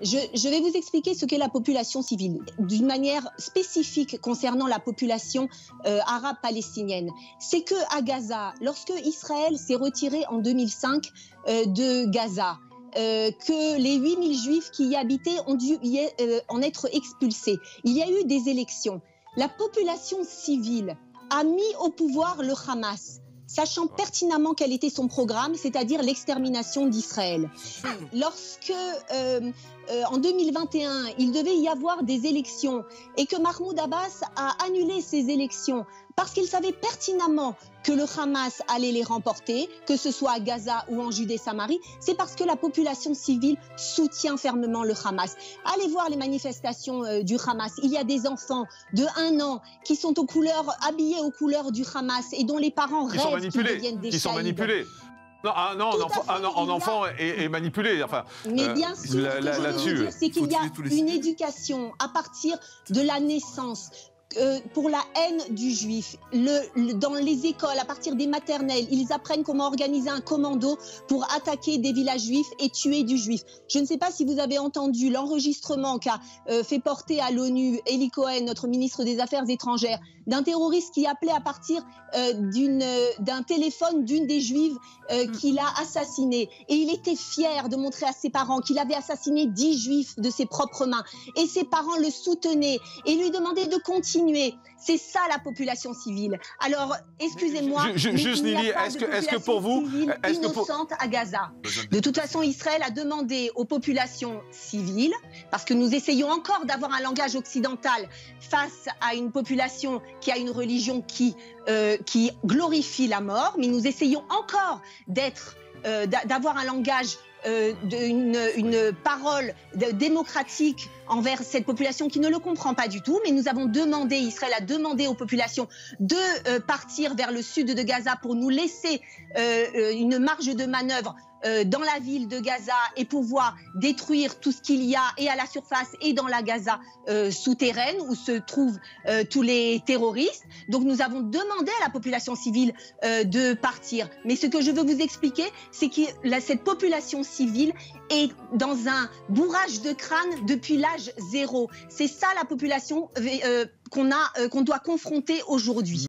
Je vais vous expliquer ce qu'est la population civile, d'une manière spécifique concernant la population arabe palestinienne. C'est qu'à Gaza, lorsque Israël s'est retiré en 2005 de Gaza, que les 8000 juifs qui y habitaient ont dû en être expulsés. Il y a eu des élections. La population civile a mis au pouvoir le Hamas, sachant pertinemment quel était son programme, c'est-à-dire l'extermination d'Israël. Lorsque, en 2021, il devait y avoir des élections et que Mahmoud Abbas a annulé ces élections parce qu'il savait pertinemment que le Hamas allait les remporter, que ce soit à Gaza ou en Judée-Samarie, c'est parce que la population civile soutient fermement le Hamas. Allez voir les manifestations du Hamas. Il y a des enfants de 1 an qui sont habillés aux couleurs du Hamas et dont les parents rêvent qu'ils deviennent des qui sont manipulés. Non, un enfant est manipulé. Enfin, mais bien sûr, ce que je veux vous dire, c'est qu'il y a une éducation à partir de la naissance. Pour la haine du juif. Dans les écoles, à partir des maternelles, ils apprennent comment organiser un commando pour attaquer des villages juifs et tuer du juif. Je ne sais pas si vous avez entendu l'enregistrement qu'a fait porter à l'ONU Eli Cohen, notre ministre des Affaires étrangères, d'un terroriste qui appelait à partir d'un téléphone d'une des juives qu'il a assassiné. Et il était fier de montrer à ses parents qu'il avait assassiné 10 juifs de ses propres mains. Et ses parents le soutenaient et lui demandaient de continuer. C'est ça la population civile. Alors, excusez-moi, juste Lily, est-ce que pour vous, innocente à Gaza. De toute façon, Israël a demandé aux populations civiles, parce que nous essayons encore d'avoir un langage occidental face à une population qui a une religion qui glorifie la mort, mais nous essayons encore d'avoir un langage une parole démocratique envers cette population qui ne le comprend pas du tout, mais nous avons demandé, Israël a demandé aux populations de partir vers le sud de Gaza pour nous laisser une marge de manœuvre dans la ville de Gaza et pouvoir détruire tout ce qu'il y a et à la surface et dans la Gaza souterraine où se trouvent tous les terroristes. Donc nous avons demandé à la population civile de partir. Mais ce que je veux vous expliquer, c'est que cette population civile est dans un bourrage de crâne depuis l'âge 0. C'est ça la population qu'on doit confronter aujourd'hui.